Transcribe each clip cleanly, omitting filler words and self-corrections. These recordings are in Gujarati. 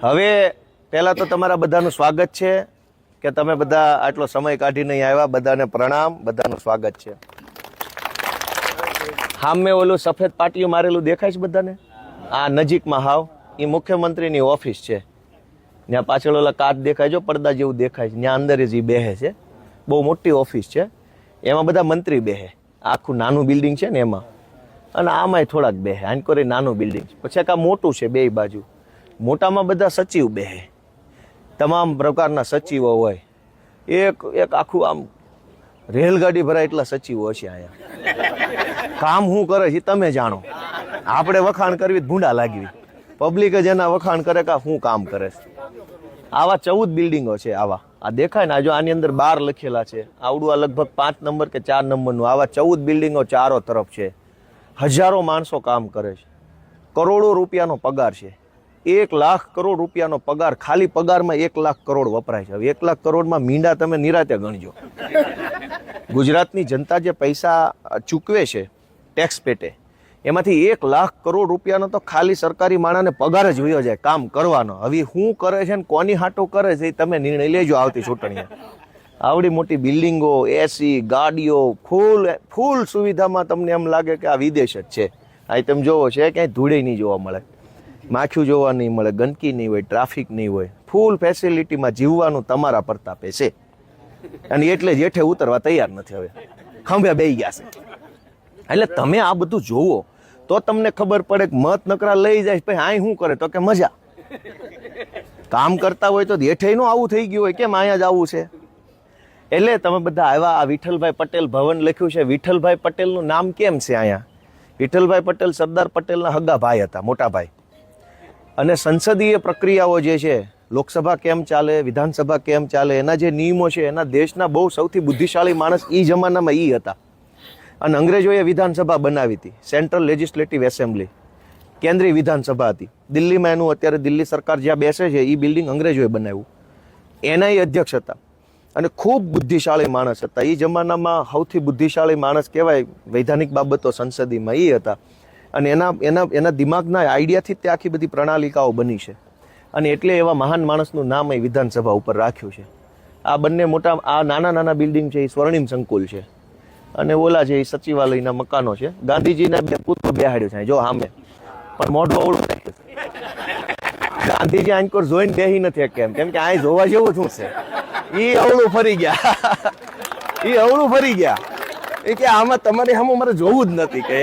હવે પહેલાં તો તમારા બધાનું સ્વાગત છે કે તમે બધા આટલો સમય કાઢીને અહીં આવ્યા. બધાને પ્રણામ, બધાનું સ્વાગત છે. સામે ઓલું સફેદ પાટીયું મારેલું દેખાય છે બધાને? આ નજીકમાં હાવ એ મુખ્યમંત્રીની ઓફિસ છે. ત્યાં પાછળ ઓલા કાચ દેખાય છે, પડદા જેવું દેખાય છે, ત્યાં અંદર જ એ બેહે છે. બહુ મોટી ઓફિસ છે, એમાં બધા મંત્રી બેહે. આખું નાનું બિલ્ડિંગ છે ને એમાં, અને આમાંય થોડાક બેહે. આનકોરે નાનું બિલ્ડિંગ છે, પછી આ મોટું છે બે બાજુ. મોટામાં બધા સચિવ બેહે, તમામ પ્રકારના સચિવો હોય. એક આખું આમ રેલગાડી ભરાય એટલા સચિવો છે અહીંયા. કામ શું કરે છે તમે જાણો, આપણે વખાણ કરવી ભૂંડા લાગવી. પબ્લિક જ એના વખાણ કરે કે શું કામ કરે છે. આવા 14 બિલ્ડિંગો છે. આવા આ દેખાય ને, જો આની અંદર 12 લખેલા છે. આવડું આ લગભગ 5 નંબર કે 4 નંબરનું. આવા 14 બિલ્ડિંગો ચારો તરફ છે. હજારો માણસો કામ કરે છે. કરોડો રૂપિયાનો પગાર છે. 1 લાખ કરોડ રૂપિયાનો પગાર. ખાલી પગારમાં 1 લાખ કરોડ વપરાય છે. હવે 1 લાખ કરોડમાં મીંડા તમે નિરાતે ગણજો. ગુજરાતની જનતા જે પૈસા ચૂકવે છે ટેક્સ પેટે, એમાંથી 1 લાખ કરોડ રૂપિયાનો તો ખાલી સરકારી માણસને પગાર જ વયો જાય કામ કરવાનો. હવે શું કરે છે ને કોની હાટો કરે છે એ તમે નિર્ણય લેજો આવતી ચૂંટણીએ. આવડી મોટી બિલ્ડિંગો, એસી, ગાડીઓ, ફૂલ સુવિધામાં તમને એમ લાગે કે આ વિદેશ જ છે. અહીં તમે જોવો છે ક્યાંય ધૂળે નહીં જોવા મળે, માખીઓ જોવા નહીં મળે, ગંદકી નહીં હોય, ટ્રાફિક નહીં હોય. ફૂલ ફેસિલિટીમાં જીવવાનું તમારા પ્રતાપે છે. અને એટલે જ હેઠે ઉતરવા તૈયાર નથી. હવે ખંભે બેહી ગયા છે. એટલે તમે આ બધું જોવો તો તમને ખબર પડે કે મત નકરા લઈ જાય પછી અહીં શું કરે તો કે મજા. કામ કરતા હોય તો હેઠે નું આવું થઈ ગયું હોય, કેમ અહીંયા જ આવું છે. એટલે તમે બધા આવ્યા. આ વિઠ્ઠલભાઈ પટેલ ભવન લખ્યું છે. વિઠ્ઠલભાઈ પટેલનું નામ કેમ છે અહીંયા? વિઠ્ઠલભાઈ પટેલ સરદાર પટેલના હગા ભાઈ હતા, મોટા ભાઈ. અને સંસદીય પ્રક્રિયાઓ જે છે, લોકસભા કેમ ચાલે, વિધાનસભા કેમ ચાલે, એના જે નિયમો છે, એના દેશના બહુ સૌથી બુદ્ધિશાળી માણસ એ જમાનામાં એ હતા. અને અંગ્રેજોએ વિધાનસભા બનાવી હતી, સેન્ટ્રલ લેજિસ્લેટિવ એસેમ્બલી, કેન્દ્રીય વિધાનસભા હતી દિલ્હીમાં. એનું અત્યારે દિલ્હી સરકાર જ્યાં બેસે છે એ બિલ્ડિંગ અંગ્રેજોએ બનાવ્યું. એના એ અધ્યક્ષ હતા અને ખૂબ બુદ્ધિશાળી માણસ હતા. એ જમાનામાં સૌથી બુદ્ધિશાળી માણસ કહેવાય વૈધાનિક બાબતો સંસદીમાં એ હતા. અને એના દિમાગના આઈડિયાથી તે આખી બધી પ્રણાલિકાઓ બની છે. અને એટલે એવા મહાન માણસનું નામ અહીં વિધાનસભા ઉપર રાખ્યું છે. આ બંને મોટા, આ નાના નાના બિલ્ડિંગ છે એ સ્વર્ણિમ સંકુલ છે. અને ઓલા છે એ સચિવાલયના મકાનો છે. ગાંધીજીના 2 પુત્રો બેહાડ્યો છે જો સામે, પણ મોઢું અવળું રાખ્યું છે. ગાંધીજી આંકોર જોઈને બેહી નથી કેમ કે આ જોવા જેવું શું છે. એ અવળું ફરી ગયા. એ અવળું ફરી ગયા. એ કે આમાં તમારે સામે મારે જોવું જ નથી. કે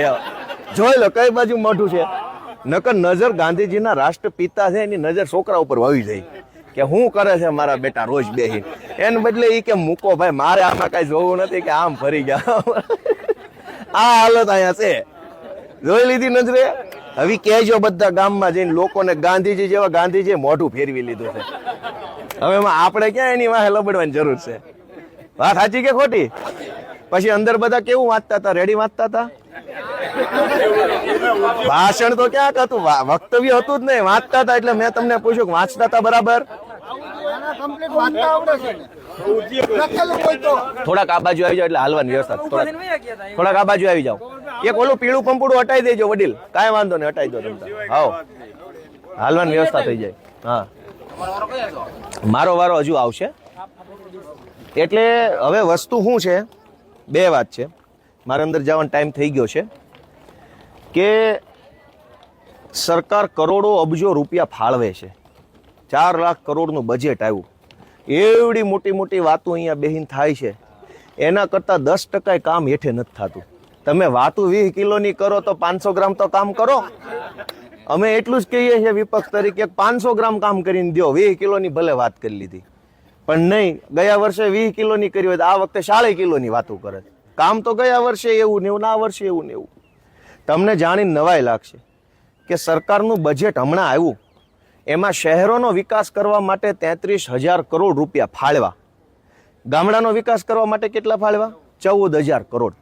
જોઈ લો કઈ બાજુ મોઢું છે. નકર નજર ગાંધીજીના રાષ્ટ્રપિતા છે એની નજર છોકરા ઉપર વળી જાય કે શું કરે છે મારા બેટા રોજ બેહી. એને બદલે એ કે મૂકો ભાઈ, મારે આમાં કઈ જોવું નથી. કે આમ ફરી ગયા. આ હાલત અહીંયા છે. જોઈ લીધી નજરે. હવે કહેજો બધા ગામમાં જઈને લોકોને ગાંધીજી જેવા ગાંધીજી મોઢું ફેરવી લીધું છે. હવે એમાં આપણે ક્યાં એની વાહે લબડવાની જરૂર છે? વાત સાચી કે ખોટી? પછી અંદર બધા કેવું વાંચતા હતા? રેડી વાંચતા હતા? ભાષણ તો ક્યાંક હતું, વક્તવ્ય હતું જ નહીં, વાંચતા હતા. એટલે મેં તમને પૂછ્યું કે વાંચતા હતા બરાબર? થોડાક આ બાજુ આવી જાવ એટલે હાલવાની વ્યવસ્થા. થોડાક આ બાજુ આવી જાવ. એક ઓલું પીળું પંપુડું હટાઈ દેજો વડીલ. કાંઈ વાંધો નહીં, હટાઈ દો તમે. હાવ હાલવાની વ્યવસ્થા થઈ જાય. હા, મારો વારો હજુ આવશે. એટલે હવે વસ્તુ શું છે, 2 વાત છે. મારે અંદર જવાનો ટાઈમ થઈ ગયો છે. કે સરકાર કરોડો અબજો રૂપિયા ફાળવે છે. 4 લાખ કરોડનું બજેટ આવ્યું. એવડી મોટી મોટી વાતો અહીંયા બેહીન થાય છે. એના કરતાં 10% કામ હેઠે નથી થતું. તમે વાતો 20 કિલોની કરો તો 500 ગ્રામ તો કામ કરો. અમે એટલું જ કહીએ છીએ વિપક્ષ તરીકે, 500 ગ્રામ કામ કરીને દો. 20 કિલોની ભલે વાત કરી લીધી, પણ નહીં. ગયા વર્ષે 20 કિલોની કરી હોય તો આ વખતે 40 કિલોની વાતો કરે. કામ તો ગયા વર્ષે એવું ને એવું, આ વર્ષે એવું ને એવું. તમને જાણીને નવાઈ લાગશે કે સરકારનું બજેટ હમણાં આવ્યું, એમાં શહેરોનો વિકાસ કરવા માટે 33,000 કરોડ રૂપિયા ફાળવા. ગામડાનો વિકાસ કરવા માટે કેટલા ફાળવા? 14,000 કરોડ.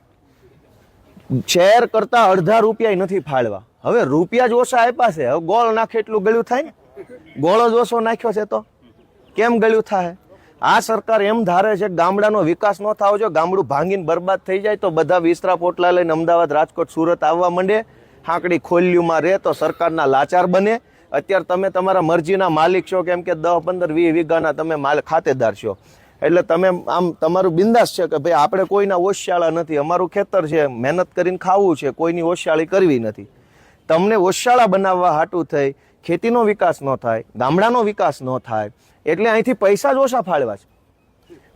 શહેર કરતા અડધા રૂપિયા નથી ફાળવા. હવે રૂપિયા જ ઓછા આપ્યા છે. હવે ગોળ નાખે એટલું ગળ્યું થાય ને? ગોળ જ ઓછો નાખ્યો છે તો કેમ ગળ્યું થાય? આ સરકાર એમ ધારે છે કે ગામડાનો વિકાસ ન થવો જોઈએ, ગામડું ભાંગીને બરબાદ થઈ જાય તો બધા વિસ્તરા પોટલા લઈને અમદાવાદ, રાજકોટ, સુરત આવવા માંડે. હાંકડી ખોલ્યુંમાં રહે તો સરકારના લાચાર બને. અત્યારે તમે તમારા મરજીના માલિક છો, કેમ કે 10, 15, 20 વીઘાના તમે ખાતેદાર છો, એટલે તમે આમ તમારું બિંદાસ છે કે ભાઈ આપણે કોઈના ઓશિયાળા નથી, અમારું ખેતર છે, મહેનત કરીને ખાવું છે, કોઈની ઓશિયાળી કરવી નથી. તમને ઓશિયાળા બનાવવા હાટું થઈ ખેતીનો વિકાસ ન થાય, ગામડાનો વિકાસ ન થાય, એટલે અહીંથી પૈસા જ ઓછા ફાળવા છે.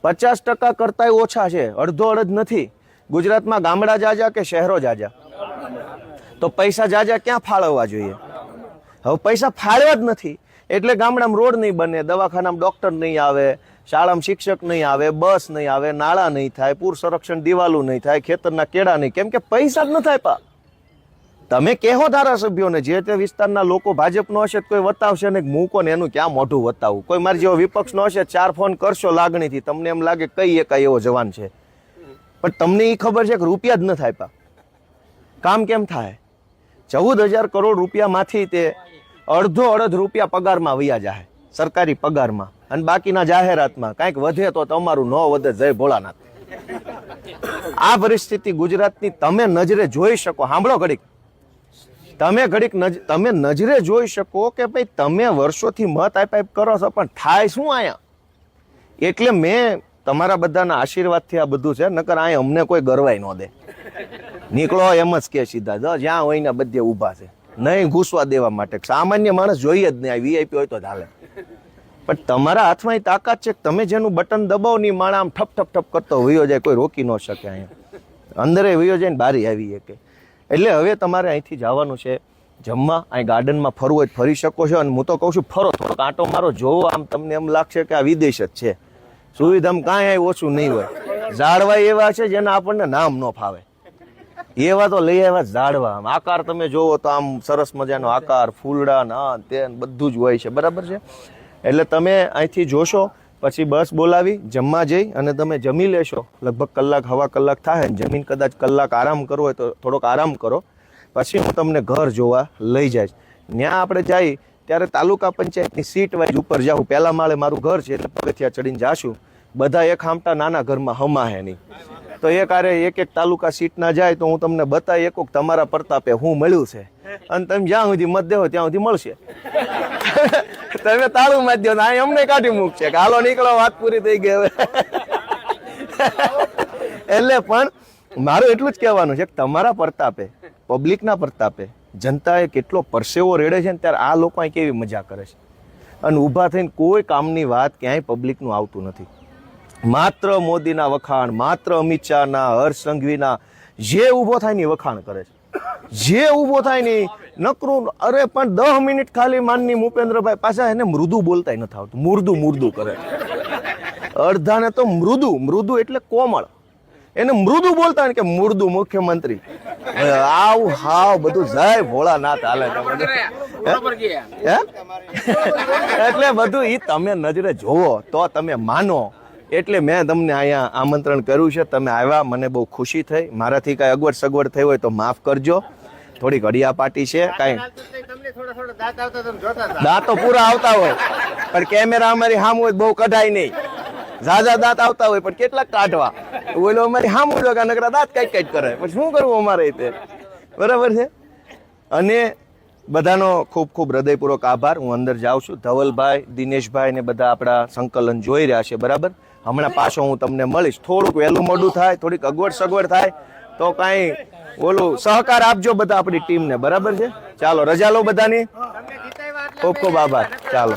50% કરતાંય ઓછા છે, અડધો અડધ નથી. ગુજરાતમાં ગામડા જાજા કે શહેરો જાજા? તો પૈસા જાજા ક્યાં ફાળવવા જોઈએ? હવે પૈસા ફાળવા જ નથી, એટલે ગામડામાં રોડ નહીં બને, દવાખાનામાં ડોક્ટર નહીં આવે, શાળામાં શિક્ષક નહીં આવે, બસ નહીં આવે, નાળા નહીં થાય, પૂર સંરક્ષણ દિવાલું નહીં થાય, ખેતરના કેળા નહીં, કેમ કે પૈસા જ ન થાય. પા તમે કહો ધારાસભ્યોને, જે તે વિસ્તારના લોકો ભાજપનો હશે કોઈ વતાવશે ને મૂકો ને, એનું ક્યાં મોઢું વતાવું? કોઈ મારી જેવો વિપક્ષનો હશે 4 ફોન કરશો લાગણીથી, તમને એમ લાગે કઈ એકાય એવો જવાન છે, પણ તમને એ ખબર છે કે રૂપિયા જ ન થાય. પા કામ કેમ થાય? 14,000 કરોડ રૂપિયામાંથી તે અડધો અડધ રૂપિયા પગારમાં વયા જાય, સરકારી પગારમાં, અને બાકીના જાહેરાતમાં. કાંઈક વધે તો તમારું ન વધે, જય ભોળાનાથ. આ પરિસ્થિતિ ગુજરાતની તમે નજરે જોઈ શકો. સાંભળો ઘડીક, તમે નજરે જોઈ શકો કે ભાઈ તમે વર્ષોથી મત આપ કરો છો, પણ થાય શું આયા? એટલે મેં તમારા બધાના આશીર્વાદથી આ બધું છે, નકર અહીંયા અમને કોઈ ગરવાય ન દે. નીકળો એમ જ કે સીધા, જ્યાં હોય ને બધે ઊભા છે, નહીં ઘૂસવા દેવા માટે. સામાન્ય માણસ જોઈએ જ નહીં, વીઆઈપી હોય તો ચાલે, પણ તમારા હાથમાં એ તાકાત છે કે તમે જેનું બટન દબાવો ની માણા આમ ઠપ ઠપ ઠપ કરતો વયો જાય, કોઈ રોકી ન શકે. અહીંયા અંદરે વયો જાય ને બારી આવી કે. એટલે હવે તમારે અહીંથી જવાનું છે જમવા. અહીં ગાર્ડનમાં ફરવું હોય ફરી શકો છો, અને હું તો કહું છું ફરો, થોડોક આંટો મારો, જોવો, આમ તમને એમ લાગશે કે આ વિદેશ જ છે. સુવિધામાં કાંઈ ઓછું નહીં હોય. ઝાડવા એવા છે જેના આપણને નામ ન ફાવે, એવા તો લઈ આવ્યા ઝાડવા. આકાર તમે જોવો તો આમ સરસ મજાનો આકાર, ફૂલડા ના તે બધું જ હોય છે, બરાબર છે. એટલે તમે અહીંથી જોશો, પછી બસ બોલાવી જમવા જઈ અને તમે જમી લેશો. લગભગ કલાક, હવા કલાક થાય, જમીન કદાચ કલાક આરામ કરવો હોય તો થોડોક આરામ કરો, પછી હું તમને ઘર જોવા લઈ જઈશ. ત્યાં આપણે જઈ ત્યારે તાલુકા પંચાયતની સીટ વાઇઝ ઉપર જાઉં. પહેલા માળે મારું ઘર છે, એટલે પગથિયા ચડીને જાશું. બધા એક હામટા નાના ઘરમાં હમાહે નહીં, તો એક આરે એક તાલુકા સીટ ના જાય તો હું તમને બતાવી એક તમારા પ્રતાપે હું મળ્યું છે, અને તમે જ્યાં સુધી મત દેવો ત્યાં સુધી મળશે. તમે તાળું મારી દો, આ અમને કાઢી મૂકશે કે હાલો નીકળો, વાત પૂરી થઈ ગઈ હવે. એટલે પણ મારું એટલું જ કહેવાનું છે કે તમારા પ્રતાપે, પબ્લિકના પ્રતાપે જનતાએ કેટલો પરસેવો રેડે છે ને, ત્યારે આ લોકો અહીં કેવી મજા કરે છે, અને ઊભા થઈને કોઈ કામની વાત ક્યાંય પબ્લિકનું આવતું નથી. માત્ર મોદીના વખાણ, માત્ર અમિત શાહના, હર્ષ સંઘવીના, જે ઊભો થાય ને વખાણ કરે છે, જે ઊભો થાય ને નકરું. અરે પણ 10 મિનિટ ખાલી માનની ભૂપેન્દ્રભાઈ પાછા એને મૃદુ બોલતા નથી આવતું, મુર્દું કરે. અડધાને તો મૃદુ એટલે કોમળ, એને મૃદુ બોલતા ને કે મુર્દુ મુખ્યમંત્રી. આવું હાવ બધું જય ભોળાનાથ હાલે. એટલે બધું ઈ તમે નજરે જોવો તો તમે માનો. એટલે મેં તમને અહીંયા આમંત્રણ કર્યું છે, તમે આવ્યા, મને બહુ ખુશી થઈ. મારાથી કાંઈ અગવડ સગવડ થઈ હોય તો માફ કરજો, થોડીક હડિયાપાટી છે. કાંઈ દાંતો પૂરા આવતા હોય પણ કેમેરા અમારી સામે હોય બહુ કઢાય નહીં. ઝાઝા દાંત આવતા હોય પણ કેટલાક કાઢવા, ઓલો અમારી સામે હોય નકરા દાંત કાંઈક કરે, પછી શું કરવું અમારે રીતે, બરાબર છે. અને બધાનો ખૂબ ખૂબ હૃદયપૂર્વક આભાર. હું અંદર જાઉં છું. ધવલભાઈ, દિનેશભાઈ ને બધા આપણા સંકલન જોઈ રહ્યા છે, બરાબર. હમણાં પાછો હું તમને મળીશ. થોડુંક વહેલું મોડું થાય, થોડીક અગવડ સગવડ થાય તો કાંઈ ઓલું સહકાર આપજો બધા આપણી ટીમને, બરાબર છે. ચાલો રજા લો બધાની, ખૂબ ખૂબ આભાર. ચાલો.